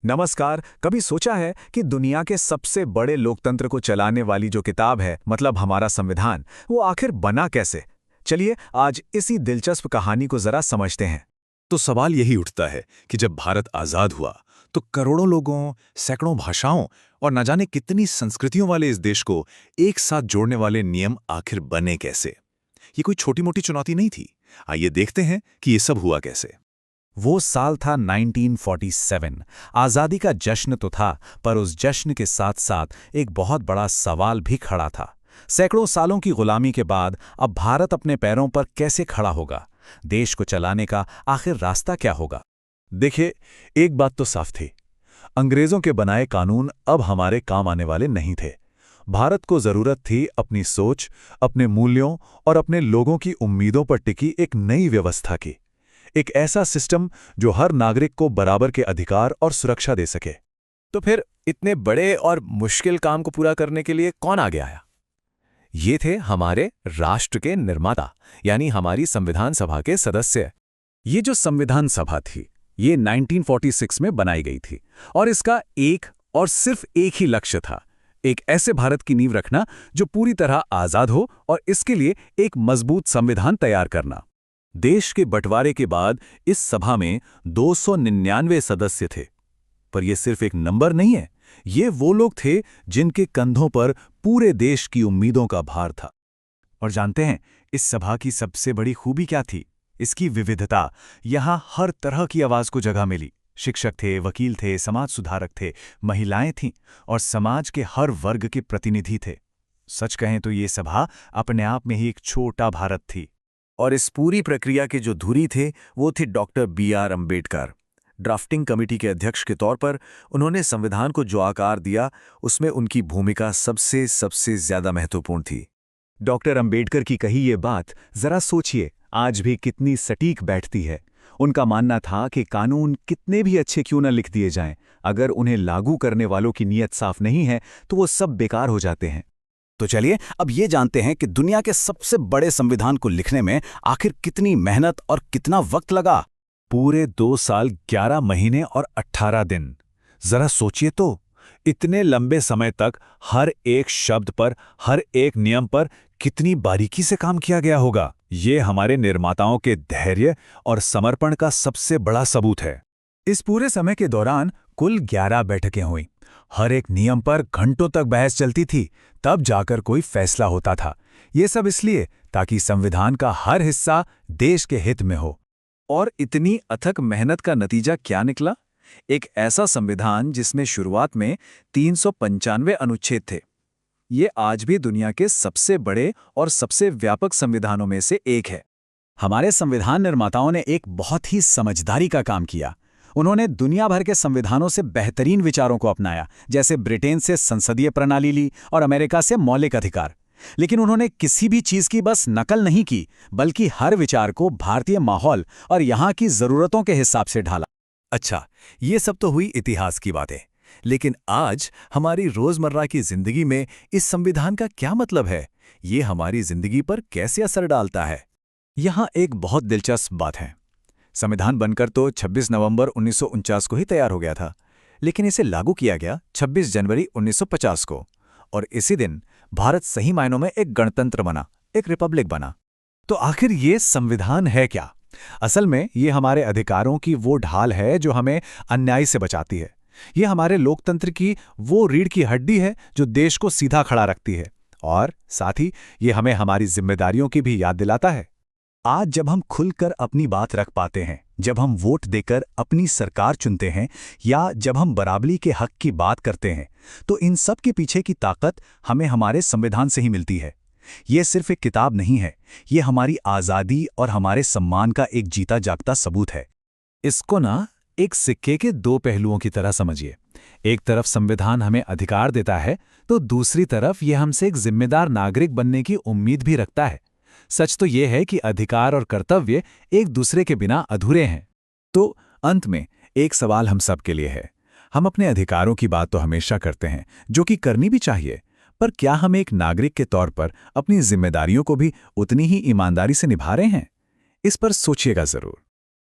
नमस्कार। कभी सोचा है कि दुनिया के सबसे बड़े लोकतंत्र को चलाने वाली जो किताब है, मतलब हमारा संविधान, वो आखिर बना कैसे? चलिए आज इसी दिलचस्प कहानी को जरा समझते हैं। तो सवाल यही उठता है कि जब भारत आजाद हुआ तो करोड़ों लोगों, सैकड़ों भाषाओं और न जाने कितनी संस्कृतियों वाले इस देश को एक साथ जोड़ने वाले नियम आखिर बने कैसे? ये कोई छोटी-मोटी चुनौती नहीं थी। आइए देखते हैं कि ये सब हुआ कैसे। वो साल था 1947। आज़ादी का जश्न तो था, पर उस जश्न के साथ साथ एक बहुत बड़ा सवाल भी खड़ा था। सैकड़ों सालों की गुलामी के बाद अब भारत अपने पैरों पर कैसे खड़ा होगा? देश को चलाने का आखिर रास्ता क्या होगा? देखिए, एक बात तो साफ थी। अंग्रेजों के बनाए कानून अब हमारे काम आने वाले नहीं थे। भारत को जरूरत थी अपनी सोच, अपने मूल्यों और अपने लोगों की उम्मीदों पर टिकी एक नई व्यवस्था की। एक ऐसा सिस्टम जो हर नागरिक को बराबर के अधिकार और सुरक्षा दे सके। तो फिर इतने बड़े और मुश्किल काम को पूरा करने के लिए कौन आगे आया? ये थे हमारे राष्ट्र के निर्माता, यानी हमारी संविधान सभा के सदस्य। ये जो संविधान सभा थी, ये 1946 में बनाई गई थी और इसका एक और सिर्फ एक ही लक्ष्य था, एक ऐसे भारत की नींव रखना जो पूरी तरह आज़ाद हो और इसके लिए एक मजबूत संविधान तैयार करना। देश के बंटवारे के बाद इस सभा में 299 सदस्य थे। पर यह सिर्फ एक नंबर नहीं है, ये वो लोग थे जिनके कंधों पर पूरे देश की उम्मीदों का भार था। और जानते हैं इस सभा की सबसे बड़ी खूबी क्या थी? इसकी विविधता। यहाँ हर तरह की आवाज को जगह मिली। शिक्षक थे, वकील थे, समाज सुधारक थे, महिलाएं थीं और समाज के हर वर्ग के प्रतिनिधि थे। सच कहें तो ये सभा अपने आप में ही एक छोटा भारत थी। और इस पूरी प्रक्रिया के जो धुरी थे वो थे doctor B.R. Ambedkar. Drafting committee के अध्यक्ष के तौर पर उन्होंने संविधान को जो आकार दिया, उसमें उनकी भूमिका सबसे ज्यादा महत्वपूर्ण थी। डॉक्टर अम्बेडकर की कही ये बात जरा सोचिए, आज भी कितनी सटीक बैठती है। उनका मानना था कि कानून कितने भी अच्छे क्यों न लिख दिए जाएं, अगर उन्हें लागू करने वालों की नीयत साफ नहीं है तो वो सब बेकार हो जाते हैं। तो चलिए अब ये जानते हैं कि दुनिया के सबसे बड़े संविधान को लिखने में आखिर कितनी मेहनत और कितना वक्त लगा। पूरे 2 साल 11 महीने और 18 दिन। जरा सोचिए तो, इतने लंबे समय तक हर एक शब्द पर, हर एक नियम पर कितनी बारीकी से काम किया गया होगा। ये हमारे निर्माताओं के धैर्य और समर्पण का सबसे बड़ा सबूत है। इस पूरे समय के दौरान कुल 11 बैठकें हुईं। हर एक नियम पर घंटों तक बहस चलती थी, तब जाकर कोई फैसला होता था। ये सब इसलिए ताकि संविधान का हर हिस्सा देश के हित में हो। और इतनी अथक मेहनत का नतीजा क्या निकला? एक ऐसा संविधान जिसमें शुरुआत में 395 अनुच्छेद थे। ये आज भी दुनिया के सबसे बड़े और सबसे व्यापक संविधानों में से एक है। हमारे संविधान निर्माताओं ने एक बहुत ही समझदारी का काम किया। उन्होंने दुनिया भर के संविधानों से बेहतरीन विचारों को अपनाया, जैसे ब्रिटेन से संसदीय प्रणाली ली और अमेरिका से मौलिक अधिकार। लेकिन उन्होंने किसी भी चीज की बस नकल नहीं की, बल्कि हर विचार को भारतीय माहौल और यहाँ की जरूरतों के हिसाब से ढाला। अच्छा, ये सब तो हुई इतिहास की बातें, लेकिन आज हमारी रोजमर्रा की जिंदगी में इस संविधान का क्या मतलब है? ये हमारी जिंदगी पर कैसे असर डालता है? यहाँ एक बहुत दिलचस्प बात है। संविधान बनकर तो 26 नवंबर 1949 को ही तैयार हो गया था, लेकिन इसे लागू किया गया 26 जनवरी 1950 को। और इसी दिन भारत सही मायनों में एक गणतंत्र बना, एक रिपब्लिक बना। तो आखिर ये संविधान है क्या? असल में ये हमारे अधिकारों की वो ढाल है जो हमें अन्याय से बचाती है। ये हमारे लोकतंत्र की वो रीढ़ की हड्डी है जो देश को सीधा खड़ा रखती है। और साथ ही ये हमें हमारी जिम्मेदारियों की भी याद दिलाता है। आज जब हम खुलकर अपनी बात रख पाते हैं, जब हम वोट देकर अपनी सरकार चुनते हैं या जब हम बराबरी के हक की बात करते हैं, तो इन सब के पीछे की ताकत हमें हमारे संविधान से ही मिलती है। ये सिर्फ एक किताब नहीं है, ये हमारी आज़ादी और हमारे सम्मान का एक जीता जागता सबूत है। इसको ना एक सिक्के के 2 पहलुओं की तरह समझिए। एक तरफ संविधान हमें अधिकार देता है, तो दूसरी तरफ ये हमसे एक जिम्मेदार नागरिक बनने की उम्मीद भी रखता है। सच तो यह है कि अधिकार और कर्तव्य एक दूसरे के बिना अधूरे हैं। तो अंत में एक सवाल हम सब के लिए है। हम अपने अधिकारों की बात तो हमेशा करते हैं, जो कि करनी भी चाहिए, पर क्या हम एक नागरिक के तौर पर अपनी जिम्मेदारियों को भी उतनी ही ईमानदारी से निभा रहे हैं? इस पर सोचिएगा जरूर।